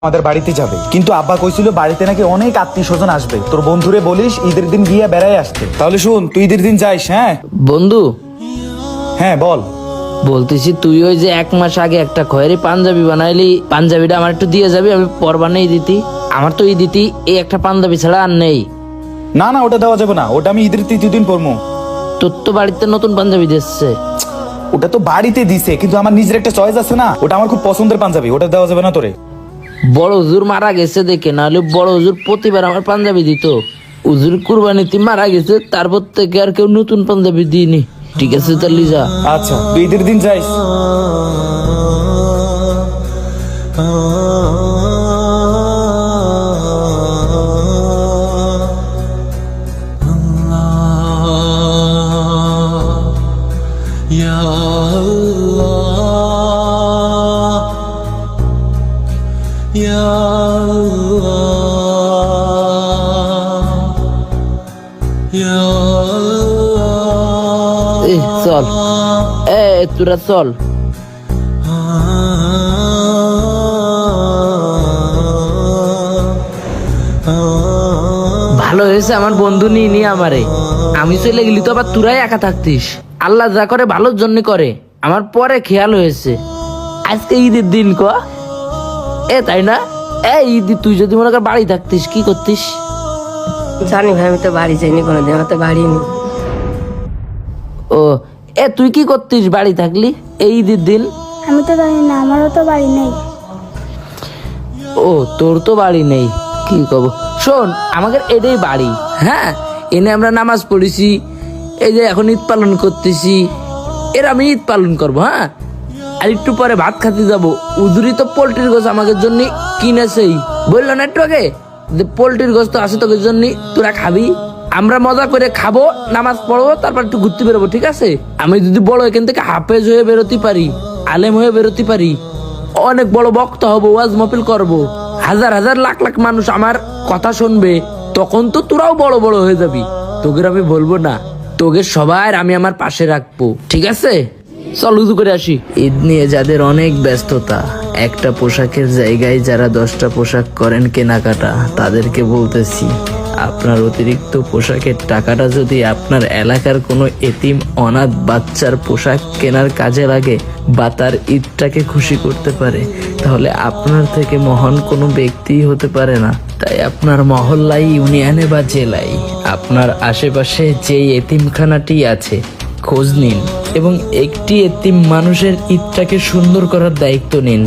আমাদের বাড়িতে যাবে, কিন্তু আব্বা কইছিল বাড়িতে নাকি অনেক আত্মীয় স্বজন আসবে। তোর বন্ধুরে বলিস ঈদের দিন গিয়ে বেড়ায় আসতে। তাহলে শুন, তুই ঈদের দিন যাইস। হ্যাঁ বন্ধু, হ্যাঁ বল। বলতেছি তুই ওই যে 1 মাস আগে একটা খয়েরি পাঞ্জাবি বানাইলি, পাঞ্জাবিটা আমার একটু দিয়ে যাবি, আমি পর বানাই দিতি। আমার তো এই দিতি এই একটা পাঞ্জাবি ছাড়া আর নেই। না না, ওটা দেওয়া যাবে না, ওটা আমি ঈদের 3য় দিন পরবো। তোর তো বাড়িতে নতুন পাঞ্জাবি দিচ্ছে। ওটা তো বাড়িতে দিছে, কিন্তু আমার নিজের একটা চয়েস আছে না, ওটা আমার খুব পছন্দের পাঞ্জাবি, ওটা দেওয়া যাবে না তোরে। বড় হুজুর মারা গেছে দেখে, নাহলে বড় হুজুর প্রতিবার আমার পাঞ্জাবি দিত। হুজুর কুরবানিতে মারা গেছে, তারপর থেকে আর কেউ নতুন পাঞ্জাবি দিইনি। ঠিক আছে তাহলে যা। আচ্ছা, তুই ঈদের দিন যাইস। Ya Allah, Ya Allah, Ya Allah. চল, তোরা চল। ভালো হয়েছে আমার বন্ধু নিয়ে নিয়ে আমারে। আমি চলে গেলি তো আবার তোরাই একা থাকতিস। আল্লাহ যা করে ভালোর জন্য করে। আমার পরে খেয়াল হয়েছে আজকে ঈদের দিন তাই না? ঈদ তুই যদি মনে কর বাড়ি থাকতিস কি করতিস? জানি ভাই, আমি তো বাড়ি যাইনি কোনোদিন, আমার তো বাড়ি নেই। ও তুই কি করতিস বাড়ি থাকলি এই ঈদের দিন? আমি তো জানি না, আমারও তো বাড়ি নেই। ও তোর তো বাড়ি নেই, কি কব। শোন, আমাদের এটাই বাড়ি। হ্যাঁ, এনে আমরা নামাজ পড়েছি, এই যে এখন ঈদ পালন করতেছি। আমি ঈদ পালন করবো। হ্যাঁ, আর একটু পরে ভাত খাতে যাবো। উজুরি তো পোল্ট্রির গোছ আমাদের জন্য কিনেছেই, বললো না একটু আগে যে পোল্ট্রির গোছ তো আছে তোদের জন্য, তোরা খাবি। আমরা মজা করে খাবো, নামাজ পড়বো, তারপর একটু ঘুরতে বেরোবো। ঠিক আছে? আমি যদি বড় এখান থেকে হাফেজ হয়ে বেরোতে পারি, আলেম হয়ে বেরোতে পারি, অনেক বড় বক্তা হবো, ওয়াজ মাহফিল করবো, হাজার হাজার লাখ লাখ মানুষ আমার কথা শুনবে, তখন তো তোরাও বড় বড় হয়ে যাবি। তোকে আমি বলবো না, তোকে সবার আমি আমার পাশে রাখবো। ঠিক আছে? চল উজু করে আসি। ঈদ নিয়ে যাদের অনেক ব্যস্ততা, একটা পোশাকের জায়গায় যারা 10টা পোশাক করেন কেনাকাটা, তাদেরকে বলতেছি আপনার অতিরিক্ত পোশাকের টাকাটা যদি আপনার এলাকার কোনো এতিম অনাথ বাচ্চার পোশাক কেনার কাজে লাগে বা তার ঈদটাকে খুশি করতে পারে, তাহলে আপনার থেকে মহান কোনো ব্যক্তিই হতে পারে না। তাই আপনার মহল্লায়, ইউনিয়নে বা জেলায় আপনার আশেপাশে যেই এতিমখানাটি আছে খোঁজ নিন এবং একটি এতিম মানুষের ঈদটাকে সুন্দর করার দায়িত্ব নিন।